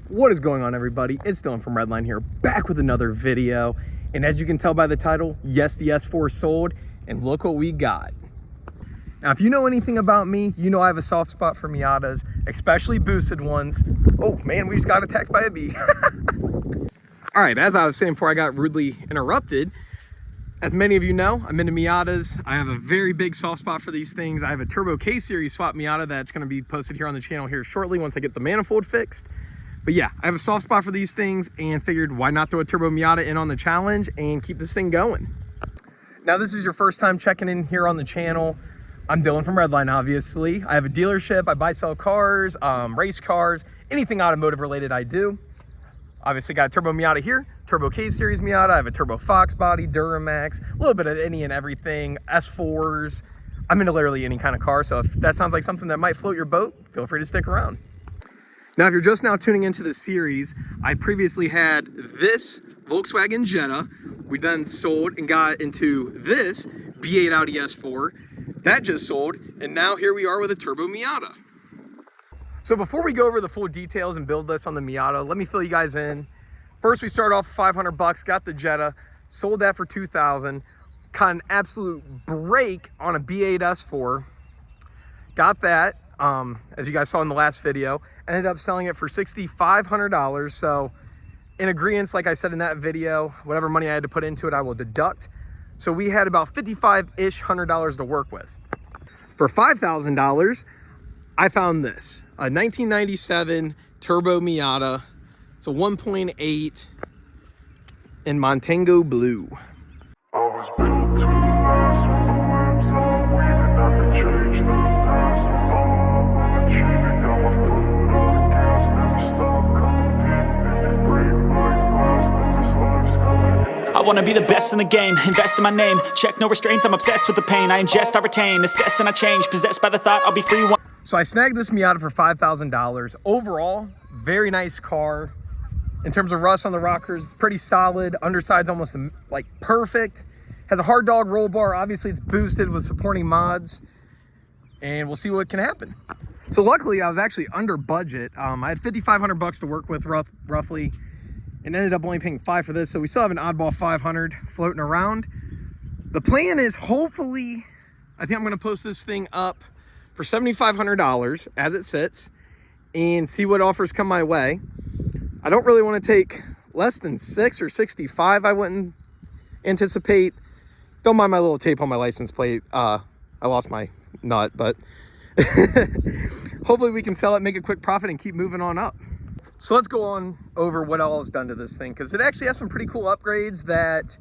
What is going on, everybody? It's Dylan from Redline here, back with another video. And as you can tell by the title, yes, the S4 sold, and look what we got. Now, if you know anything about me, you know I have a soft spot for Miatas, especially boosted ones. Oh man, we just got attacked by a bee. All right, as I was saying before I got rudely interrupted, as many of you know, I'm into Miatas. I have a very big soft spot for these things. I have a Turbo K Series swap Miata that's gonna be posted here on the channel here shortly once I get the manifold fixed. But yeah, I have a soft spot for these things and figured why not throw a Turbo Miata in on the challenge and keep this thing going. Now, this is your first time checking in here on the channel. I'm Dylan from Redline, obviously. I have a dealership. I buy, sell cars, race cars, anything automotive related I do. Obviously got a Turbo Miata here, Turbo K Series Miata. I have a Turbo Fox body, Duramax, a little bit of any and everything, S4s. I'm into literally any kind of car. So if that sounds like something that might float your boat, feel free to stick around. Now, if you're just now tuning into the series, I previously had this Volkswagen Jetta. We then sold and got into this B8 Audi S4. That just sold, and now here we are with a Turbo Miata. So before we go over the full details and build list on the Miata, let me fill you guys in. First, we start off 500 bucks, got the Jetta, sold that for 2,000. Caught an absolute break on a B8 S4. Got that, as you guys saw in the last video. Ended up selling it for $6,500. So in agreement, like I said in that video, whatever money I had to put into it, I will deduct. So we had about $55-ish to work with. For $5,000, I found this, a 1997 Turbo Miata. It's a 1.8 in Montego Blue. I was built to last when the webs are weaving. I could change the past with all I'm achieving. Got my foot on the gas, never stop competing. If you break my glass, then this life's gonna end. I wanna be the best in the game, invest in my name. Check no restraints, I'm obsessed with the pain. I ingest, I retain, assess and I change. Possessed by the thought I'll be free one. So I snagged this Miata for $5,000. Overall, very nice car. In terms of rust on the rockers, it's pretty solid. Underside's almost like perfect. Has a hard dog roll bar. Obviously, it's boosted with supporting mods. And we'll see what can happen. So luckily, I was actually under budget. I had $5,500 bucks to work with roughly, and ended up only paying $5 for this. So we still have an oddball 500 floating around. The plan is hopefully, I think I'm gonna post this thing up for $7,500 as it sits and see what offers come my way. I don't really want to take less than 6 or 65. I wouldn't anticipate. Don't mind my little tape on my license plate. I lost my nut, but hopefully we can sell it, make a quick profit, and keep moving on up. So let's go on over what all is done to this thing, because it actually has some pretty cool upgrades that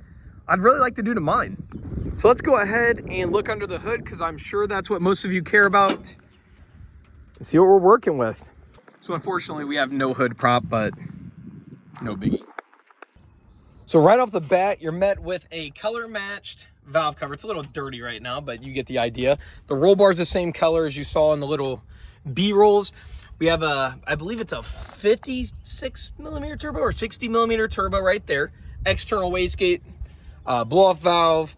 I'd really like to do to mine. So let's go ahead and look under the hood, because I'm sure that's what most of you care about, and see what we're working with. So unfortunately, we have no hood prop, but no biggie. So right off the bat, you're met with a color matched valve cover. It's a little dirty right now, but you get the idea. The roll bar is the same color as you saw in the little B rolls. We have a, I believe it's a 56 millimeter turbo or 60 millimeter turbo right there. External wastegate, blow off valve.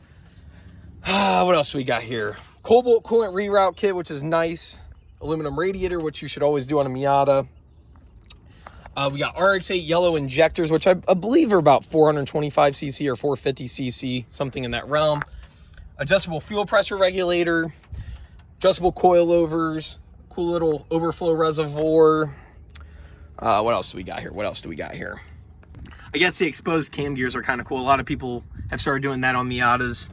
What else do we got here? Cobalt coolant reroute kit, which is nice. Aluminum radiator, which you should always do on a Miata. We got RX-8 yellow injectors, which I believe are about 425cc or 450cc, something in that realm. Adjustable fuel pressure regulator, adjustable coilovers, cool little overflow reservoir. What else do we got here? I guess the exposed cam gears are kind of cool. A lot of people have started doing that on Miatas.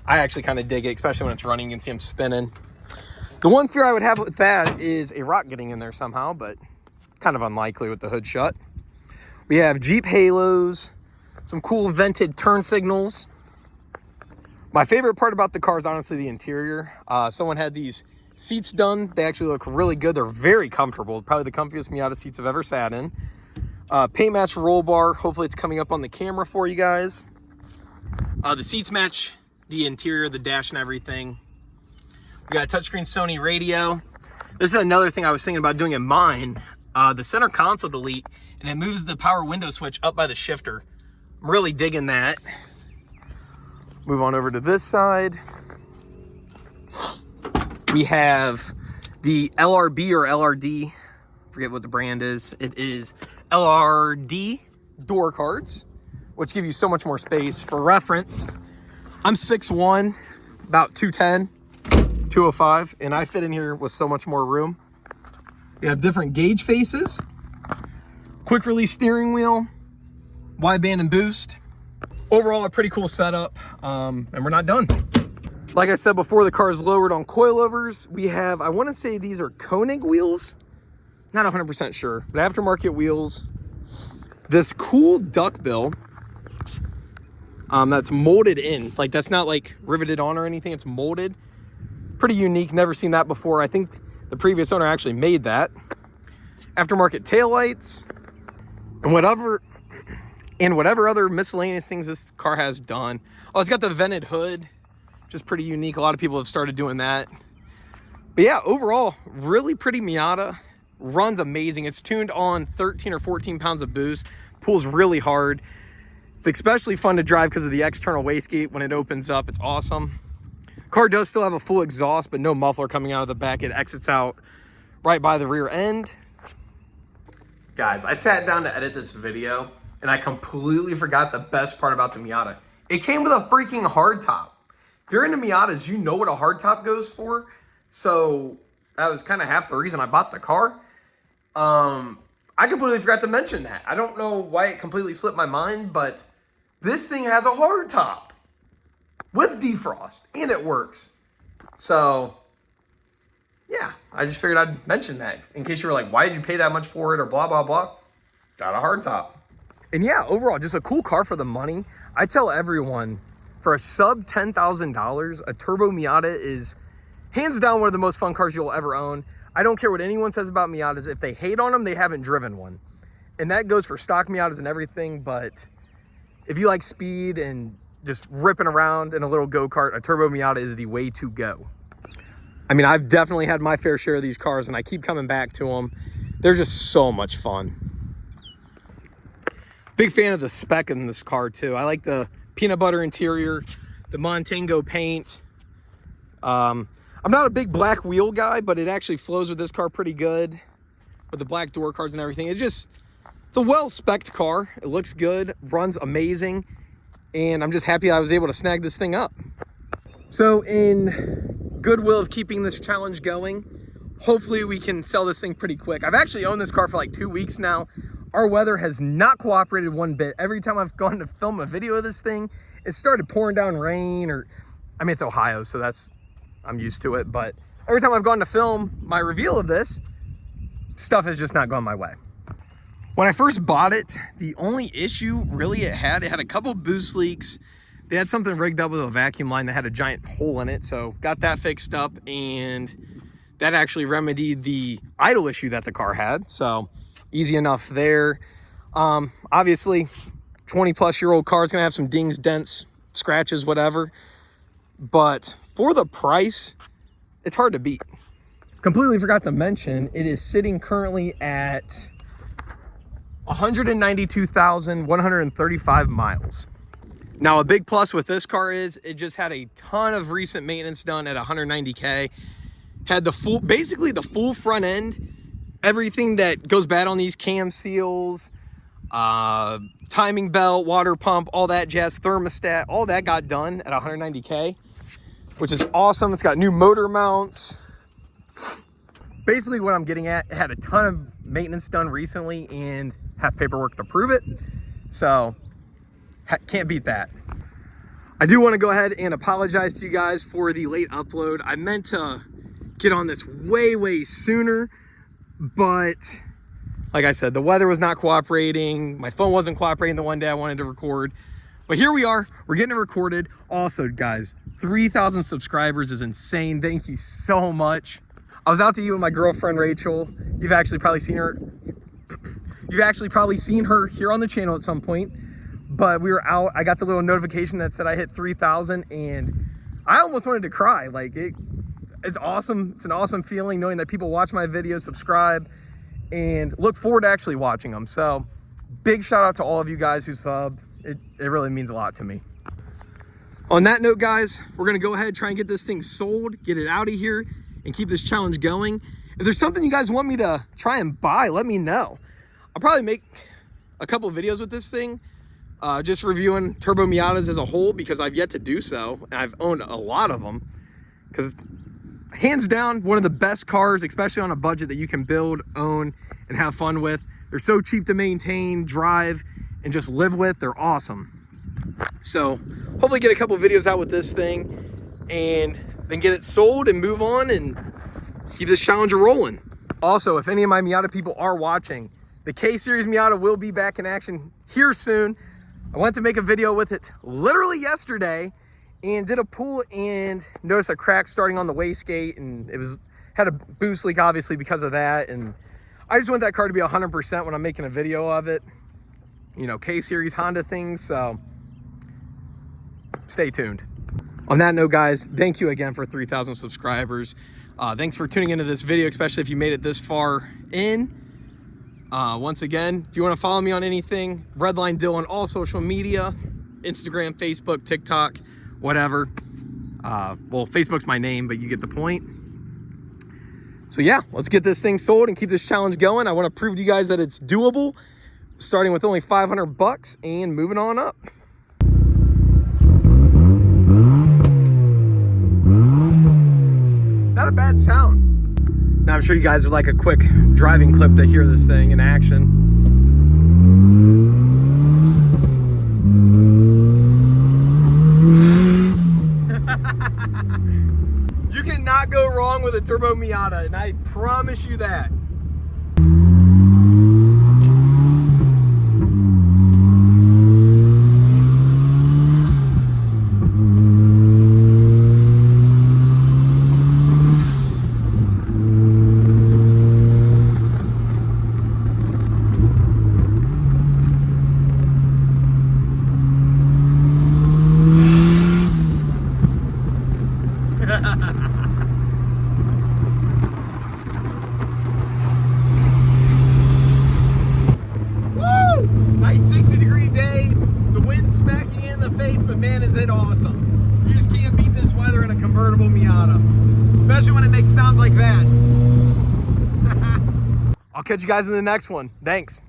I actually kind of dig it, especially when it's running. You can see them spinning. The one fear I would have with that is a rock getting in there somehow, but kind of unlikely with the hood shut. We have Jeep halos, some cool vented turn signals. My favorite part about the car is honestly the interior. Someone had these seats done. They actually look really good. They're very comfortable. Probably the comfiest Miata seats I've ever sat in. Paint match roll bar. Hopefully it's coming up on the camera for you guys. The seats match the interior, the dash and everything. We got a touchscreen Sony radio. This is another thing I was thinking about doing in mine. The center console delete, and it moves the power window switch up by the shifter. I'm really digging that. Move on over to this side. We have the LRB or LRD forget what the brand is. It is LRD door cards, which give you so much more space. For reference, I'm 6'1", about 210, 205, and I fit in here with so much more room. We have different gauge faces, quick release steering wheel, wideband and boost. Overall, a pretty cool setup, and we're not done. Like I said before, the car is lowered on coilovers. We have, I want to say these are Koenig wheels. Not 100% sure, but aftermarket wheels. This cool duckbill that's molded in. Like, that's not like riveted on or anything. It's molded. Pretty unique. Never seen that before. I think the previous owner actually made that. Aftermarket taillights. And whatever other miscellaneous things this car has done. Oh, it's got the vented hood, which is pretty unique. A lot of people have started doing that. But yeah, overall, really pretty Miata. Runs amazing. It's tuned on 13 or 14 pounds of boost. Pulls really hard. It's especially fun to drive because of the external wastegate. When it opens up, it's awesome. Car does still have a full exhaust, but no muffler coming out of the back. It exits out right by the rear end. Guys, I sat down to edit this video, and I completely forgot the best part about the Miata. It came with a freaking hardtop. If you're into Miatas, you know what a hardtop goes for. So that was kind of half the reason I bought the car. I completely forgot to mention that. I don't know why it completely slipped my mind, but this thing has a hardtop with defrost, and it works. So yeah, I just figured I'd mention that in case you were like, why did you pay that much for it, or blah, blah, blah. Got a hardtop. And yeah, overall, just a cool car for the money. I tell everyone, for a sub $10,000, a turbo Miata is hands down one of the most fun cars you'll ever own. I don't care what anyone says about Miatas. If they hate on them, they haven't driven one. And that goes for stock Miatas and everything, but if you like speed and just ripping around in a little go-kart, a turbo Miata is the way to go. I mean, I've definitely had my fair share of these cars, and I keep coming back to them. They're just so much fun. Big fan of the spec in this car, too. I like the peanut butter interior, the Montego paint. I'm not a big black wheel guy, but it actually flows with this car pretty good with the black door cards and everything. It's a well-spec'd car. It looks good, runs amazing, and I'm just happy I was able to snag this thing up. So in goodwill of keeping this challenge going, hopefully we can sell this thing pretty quick. I've actually owned this car for like 2 weeks now. Our weather has not cooperated one bit. Every time I've gone to film a video of this thing, it started pouring down rain, or, I mean, it's Ohio, so I'm used to it, but every time I've gone to film my reveal of this, stuff has just not gone my way. When I first bought it, the only issue really it had a couple boost leaks. They had something rigged up with a vacuum line that had a giant hole in it, so got that fixed up, and that actually remedied the idle issue that the car had, so easy enough there. Obviously, 20-plus-year-old car is gonna have some dings, dents, scratches, whatever, but for the price, it's hard to beat. Completely forgot to mention, it is sitting currently at 192,135 miles. Now, a big plus with this car is it just had a ton of recent maintenance done at 190K. Had basically the full front end, everything that goes bad on these cam seals, timing belt, water pump, all that jazz, thermostat, all that got done at 190K, which is awesome. It's got new motor mounts. Basically what I'm getting at, it had a ton of maintenance done recently and have paperwork to prove it. So can't beat that. I do want to go ahead and apologize to you guys for the late upload. I meant to get on this way sooner, but like I said, the weather was not cooperating. My phone wasn't cooperating the one day I wanted to record. But here we are, we're getting it recorded. Also, guys, 3,000 subscribers is insane. Thank you so much. I was out to eat with my girlfriend, Rachel. You've actually probably seen her. You've actually probably seen her here on the channel at some point. But we were out, I got the little notification that said I hit 3,000, and I almost wanted to cry. Like, it's awesome. It's an awesome feeling knowing that people watch my videos, subscribe, and look forward to actually watching them. So big shout out to all of you guys who sub. It really means a lot to me. On that note, guys, we're gonna go ahead, try and get this thing sold, get it out of here, and keep this challenge going. If there's something you guys want me to try and buy, let me know. I'll probably make a couple of videos with this thing, just reviewing turbo Miatas as a whole, because I've yet to do so, and I've owned a lot of them. Because hands down, one of the best cars, especially on a budget, that you can build, own, and have fun with. They're so cheap to maintain, drive, and just live with. They're awesome. So hopefully get a couple videos out with this thing, and then get it sold and move on and keep this Challenger rolling. Also, if any of my Miata people are watching, the K-Series Miata will be back in action here soon. I went to make a video with it literally yesterday and did a pull and noticed a crack starting on the wastegate, and it had a boost leak obviously because of that. And I just want that car to be 100% when I'm making a video of it. You know, K-Series Honda things, so stay tuned. On that note, guys, thank you again for 3,000 subscribers. Thanks for tuning into this video, especially if you made it this far in. Once again, if you want to follow me on anything, Redline Dill on all social media, Instagram, Facebook, TikTok, whatever. Well, Facebook's my name, but you get the point. So yeah, let's get this thing sold and keep this challenge going. I want to prove to you guys that it's doable, starting with only 500 bucks and moving on up. Not a bad sound. Now I'm sure you guys would like a quick driving clip to hear this thing in action. You cannot go wrong with a turbo Miata, and I promise you that. Woo! Nice 60-degree day. The wind's smacking you in the face, but man, is it awesome. You just can't beat this weather in a convertible Miata, especially when it makes sounds like that. I'll catch you guys in the next one. Thanks.